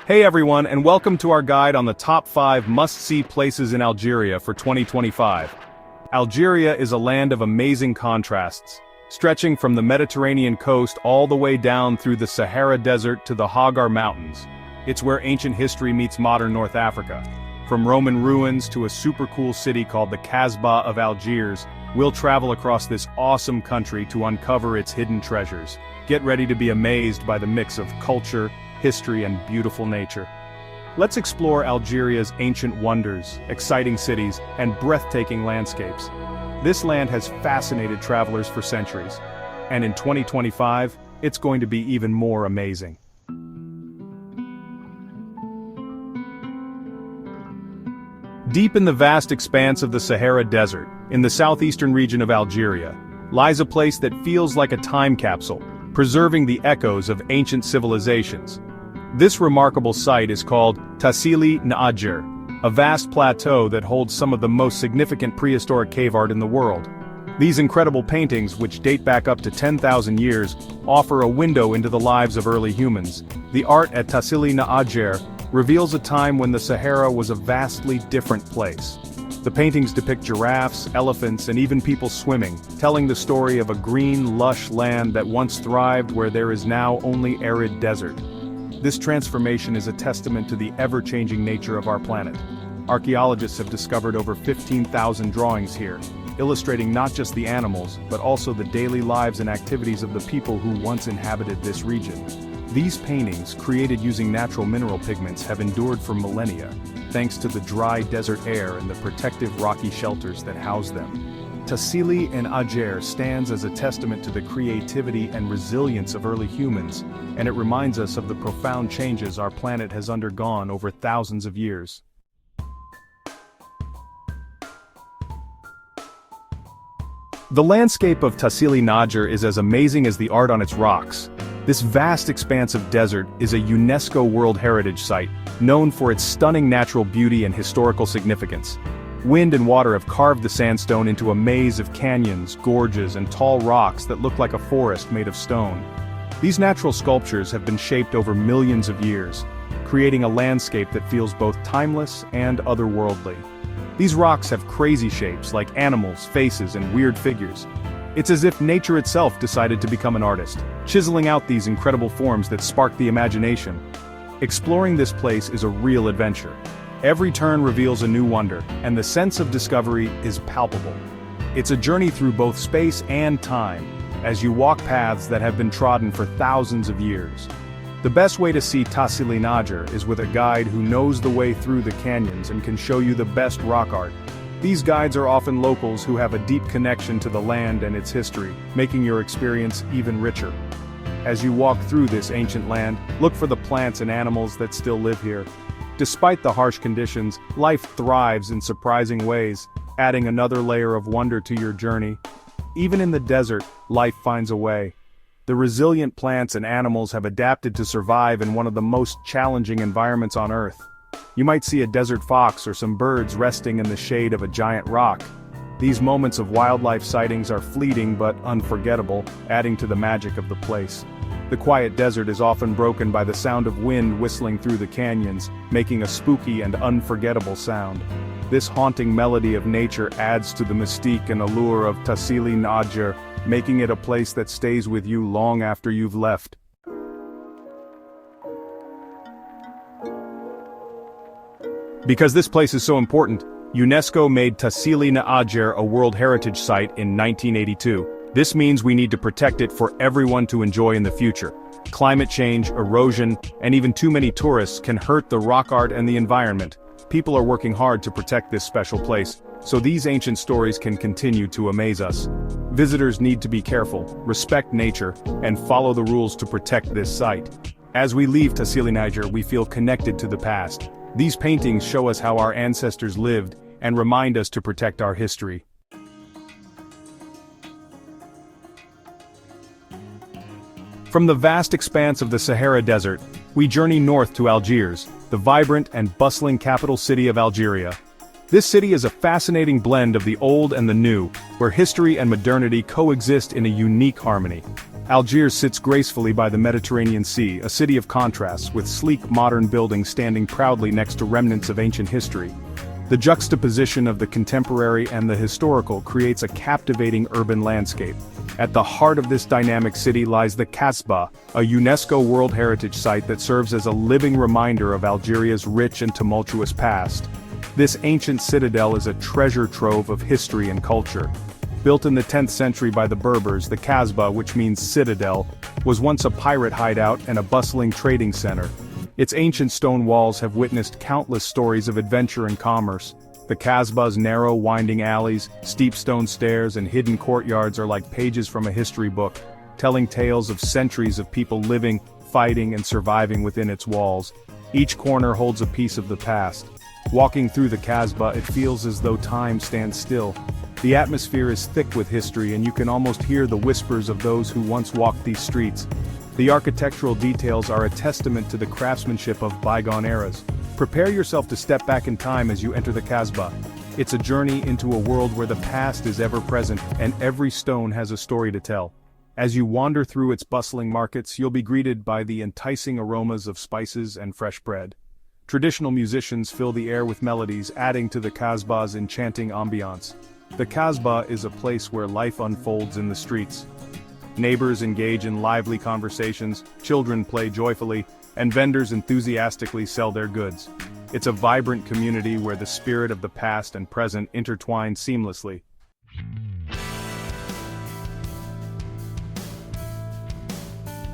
Hey everyone, and welcome to our guide on the top 5 must-see places in Algeria for 2025. Algeria is a land of amazing contrasts, stretching from the Mediterranean coast all the way down through the Sahara Desert to the Hoggar Mountains. It's where ancient history meets modern North Africa. From Roman ruins to a super cool city called the Casbah of Algiers, we'll travel across this awesome country to uncover its hidden treasures. Get ready to be amazed by the mix of culture, history, and beautiful nature. Let's explore Algeria's ancient wonders, exciting cities, and breathtaking landscapes. This land has fascinated travelers for centuries, and in 2025, it's going to be even more amazing. Deep in the vast expanse of the Sahara Desert, in the southeastern region of Algeria, lies a place that feels like a time capsule, preserving the echoes of ancient civilizations. This remarkable site is called Tassili, a vast plateau that holds some of the most significant prehistoric cave art in the world. These incredible paintings, which date back up to 10,000 years, offer a window into the lives of early humans. The art at Tassili reveals a time when the Sahara was a vastly different place. The paintings depict giraffes, elephants, and even people swimming, telling the story of a green, lush land that once thrived where there is now only arid desert. This transformation is a testament to the ever-changing nature of our planet. Archaeologists have discovered over 15,000 drawings here, illustrating not just the animals, but also the daily lives and activities of the people who once inhabited this region. These paintings, created using natural mineral pigments, have endured for millennia, thanks to the dry desert air and the protective rocky shelters that house them. Tassili in Algiers stands as a testament to the creativity and resilience of early humans, and it reminds us of the profound changes our planet has undergone over thousands of years. The landscape of Tassili is as amazing as the art on its rocks. This vast expanse of desert is a UNESCO World Heritage Site, known for its stunning natural beauty and historical significance. Wind and water have carved the sandstone into a maze of canyons, gorges, and tall rocks that look like a forest made of stone. These natural sculptures have been shaped over millions of years, creating a landscape that feels both timeless and otherworldly. These rocks have crazy shapes like animals, faces, and weird figures. It's as if nature itself decided to become an artist, chiseling out these incredible forms that spark the imagination. Exploring this place is a real adventure. Every turn reveals a new wonder, and the sense of discovery is palpable. It's a journey through both space and time, as you walk paths that have been trodden for thousands of years. The best way to see Tassili is with a guide who knows the way through the canyons and can show you the best rock art. These guides are often locals who have a deep connection to the land and its history, making your experience even richer. As you walk through this ancient land, look for the plants and animals that still live here. Despite the harsh conditions, life thrives in surprising ways, adding another layer of wonder to your journey. Even in the desert, life finds a way. The resilient plants and animals have adapted to survive in one of the most challenging environments on Earth. You might see a desert fox or some birds resting in the shade of a giant rock. These moments of wildlife sightings are fleeting but unforgettable, adding to the magic of the place. The quiet desert is often broken by the sound of wind whistling through the canyons, making a spooky and unforgettable sound. This haunting melody of nature adds to the mystique and allure of Tassili, making it a place that stays with you long after you've left. Because this place is so important, UNESCO made Tassili a World Heritage Site in 1982. This means we need to protect it for everyone to enjoy in the future. Climate change, erosion, and even too many tourists can hurt the rock art and the environment. People are working hard to protect this special place, so these ancient stories can continue to amaze us. Visitors need to be careful, respect nature, and follow the rules to protect this site. As we leave Tassili, we feel connected to the past. These paintings show us how our ancestors lived and remind us to protect our history. From the vast expanse of the Sahara Desert, we journey north to Algiers, the vibrant and bustling capital city of Algeria. This city is a fascinating blend of the old and the new, where history and modernity coexist in a unique harmony. Algiers sits gracefully by the Mediterranean Sea, a city of contrasts, with sleek modern buildings standing proudly next to remnants of ancient history. The juxtaposition of the contemporary and the historical creates a captivating urban landscape. At the heart of this dynamic city lies the Casbah, a UNESCO World Heritage Site that serves as a living reminder of Algeria's rich and tumultuous past. This ancient citadel is a treasure trove of history and culture. Built in the 10th century by the Berbers, the Casbah, which means citadel, was once a pirate hideout and a bustling trading center. Its ancient stone walls have witnessed countless stories of adventure and commerce. The Casbah's narrow, winding alleys, steep stone stairs, and hidden courtyards are like pages from a history book, telling tales of centuries of people living, fighting, and surviving within its walls. Each corner holds a piece of the past. Walking through the Casbah, it feels as though time stands still. The atmosphere is thick with history, and you can almost hear the whispers of those who once walked these streets. The architectural details are a testament to the craftsmanship of bygone eras. Prepare yourself to step back in time as you enter the Casbah. It's a journey into a world where the past is ever present, and every stone has a story to tell. As you wander through its bustling markets, you'll be greeted by the enticing aromas of spices and fresh bread. Traditional musicians fill the air with melodies, adding to the Casbah's enchanting ambiance. The Casbah is a place where life unfolds in the streets. Neighbors engage in lively conversations, children play joyfully, and vendors enthusiastically sell their goods. It's a vibrant community where the spirit of the past and present intertwine seamlessly.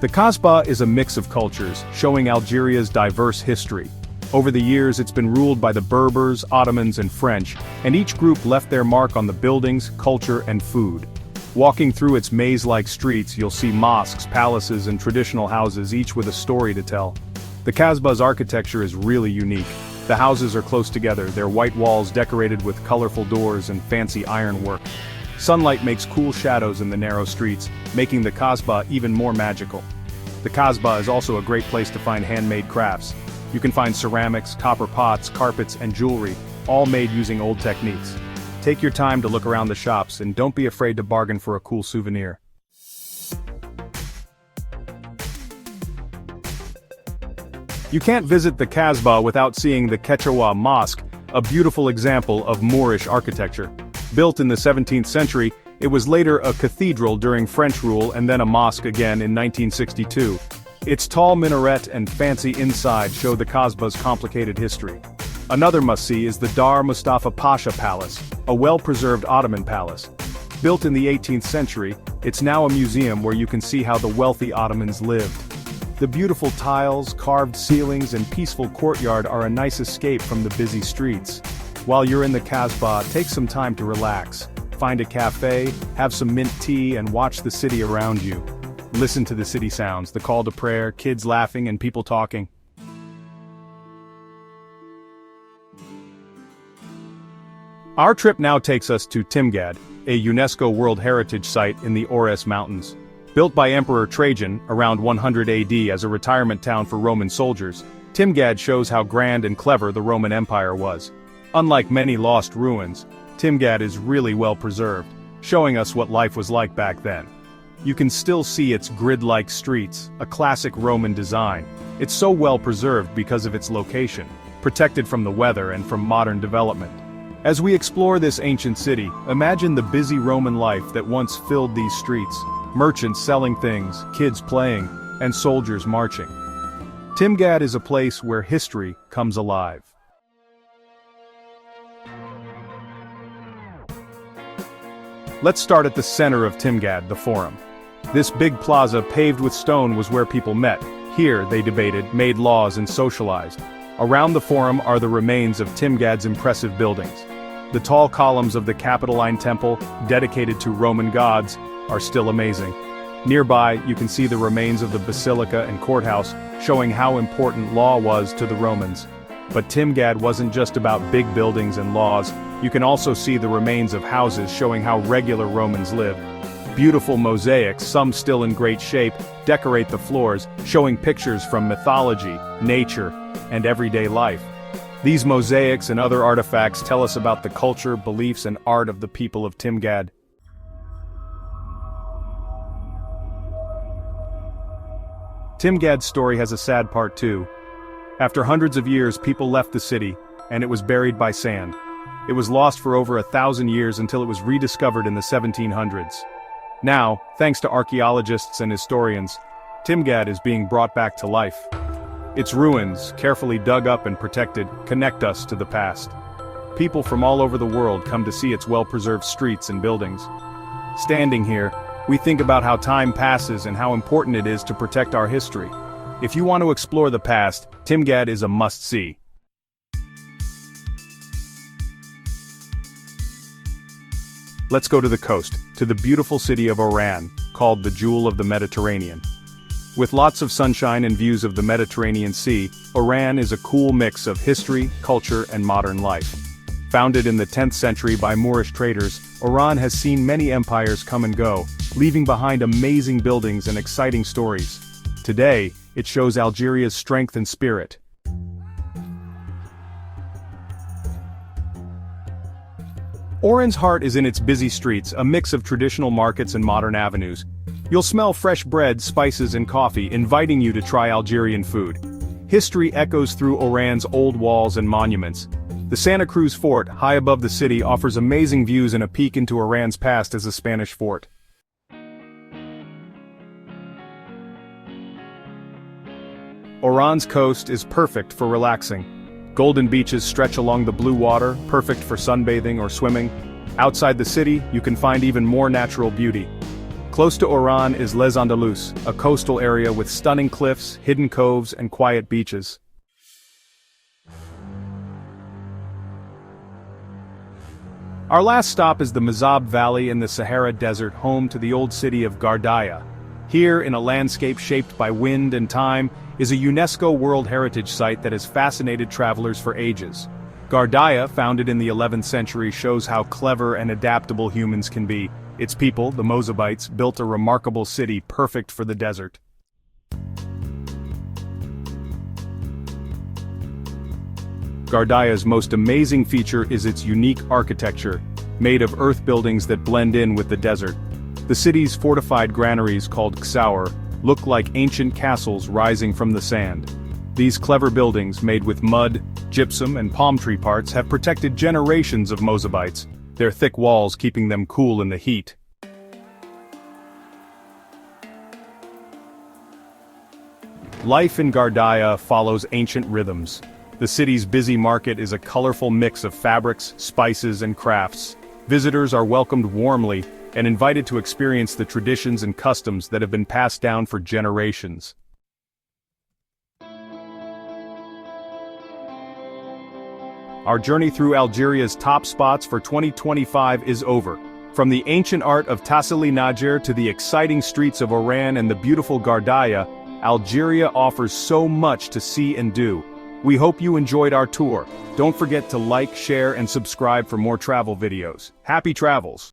The Casbah is a mix of cultures, showing Algeria's diverse history. Over the years, it's been ruled by the Berbers, Ottomans, and French, and each group left their mark on the buildings, culture, and food. Walking through its maze-like streets, you'll see mosques, palaces, and traditional houses, each with a story to tell. The Casbah's architecture is really unique. The houses are close together, their white walls decorated with colorful doors and fancy ironwork. Sunlight makes cool shadows in the narrow streets, making the Casbah even more magical. The Casbah is also a great place to find handmade crafts. You can find ceramics, copper pots, carpets, and jewelry, all made using old techniques. Take your time to look around the shops, and don't be afraid to bargain for a cool souvenir. You can't visit the Casbah without seeing the Quechua Mosque, a beautiful example of Moorish architecture. Built in the 17th century, it was later a cathedral during French rule and then a mosque again in 1962. Its tall minaret and fancy inside show the Casbah's complicated history. Another must-see is the Dar Mustafa Pasha Palace, a well-preserved Ottoman palace. Built in the 18th century, it's now a museum where you can see how the wealthy Ottomans lived. The beautiful tiles, carved ceilings, and peaceful courtyard are a nice escape from the busy streets. While you're in the Casbah, take some time to relax. Find a cafe, have some mint tea, and watch the city around you. Listen to the city sounds, the call to prayer, kids laughing, and people talking. Our trip now takes us to Timgad, a UNESCO World Heritage Site in the Hoggar Mountains. Built by Emperor Trajan around 100 AD as a retirement town for Roman soldiers, Timgad shows how grand and clever the Roman Empire was. Unlike many lost ruins, Timgad is really well preserved, showing us what life was like back then. You can still see its grid-like streets, a classic Roman design. It's so well preserved because of its location, protected from the weather and from modern development. As we explore this ancient city, imagine the busy Roman life that once filled these streets. Merchants selling things, kids playing, and soldiers marching. Timgad is a place where history comes alive. Let's start at the center of Timgad, the Forum. This big plaza paved with stone was where people met. Here they debated, made laws, and socialized. Around the Forum are the remains of Timgad's impressive buildings. The tall columns of the Capitoline Temple, dedicated to Roman gods, are still amazing. Nearby, you can see the remains of the Basilica and courthouse, showing how important law was to the Romans. But Timgad wasn't just about big buildings and laws. You can also see the remains of houses showing how regular Romans lived. Beautiful mosaics, some still in great shape, decorate the floors, showing pictures from mythology, nature, and everyday life. These mosaics and other artifacts tell us about the culture, beliefs, and art of the people of Timgad. Timgad's story has a sad part too. After hundreds of years, people left the city, and it was buried by sand. It was lost for over 1,000 years until it was rediscovered in the 1700s. Now, thanks to archaeologists and historians, Timgad is being brought back to life. Its ruins, carefully dug up and protected, connect us to the past. People from all over the world come to see its well-preserved streets and buildings. Standing here, we think about how time passes and how important it is to protect our history. If you want to explore the past, Timgad is a must-see. Let's go to the coast, to the beautiful city of Oran, called the Jewel of the Mediterranean. With lots of sunshine and views of the Mediterranean Sea, Oran is a cool mix of history, culture, and modern life. Founded in the 10th century by Moorish traders, Oran has seen many empires come and go, leaving behind amazing buildings and exciting stories. Today, it shows Algeria's strength and spirit. Oran's heart is in its busy streets, a mix of traditional markets and modern avenues. You'll smell fresh bread, spices and coffee, inviting you to try Algerian food. History echoes through Oran's old walls and monuments. The Santa Cruz Fort, high above the city, offers amazing views and a peek into Oran's past as a Spanish fort. Oran's coast is perfect for relaxing. Golden beaches stretch along the blue water, perfect for sunbathing or swimming. Outside the city, you can find even more natural beauty. Close to Oran is Les Andalus, a coastal area with stunning cliffs, hidden coves, and quiet beaches. Our last stop is the Mazab Valley in the Sahara Desert, home to the old city of Gardaya. Here, in a landscape shaped by wind and time, is a UNESCO World Heritage site that has fascinated travelers for ages. Gardaya, founded in the 11th century, shows how clever and adaptable humans can be. Its people, the Mozabites, built a remarkable city perfect for the desert. Gardaya's most amazing feature is its unique architecture, made of earth buildings that blend in with the desert. The city's fortified granaries, called xaur, look like ancient castles rising from the sand. These clever buildings, made with mud, gypsum and palm tree parts, have protected generations of Mozabites, their thick walls keeping them cool in the heat. Life in Gardaya follows ancient rhythms. The city's busy market is a colorful mix of fabrics, spices and crafts. Visitors are welcomed warmly and invited to experience the traditions and customs that have been passed down for generations. Our journey through Algeria's top spots for 2025 is over. From the ancient art of Tassili Niger to the exciting streets of Oran and the beautiful Gardaya, Algeria offers so much to see and do. We hope you enjoyed our tour. Don't forget to like, share, and subscribe for more travel videos. Happy travels!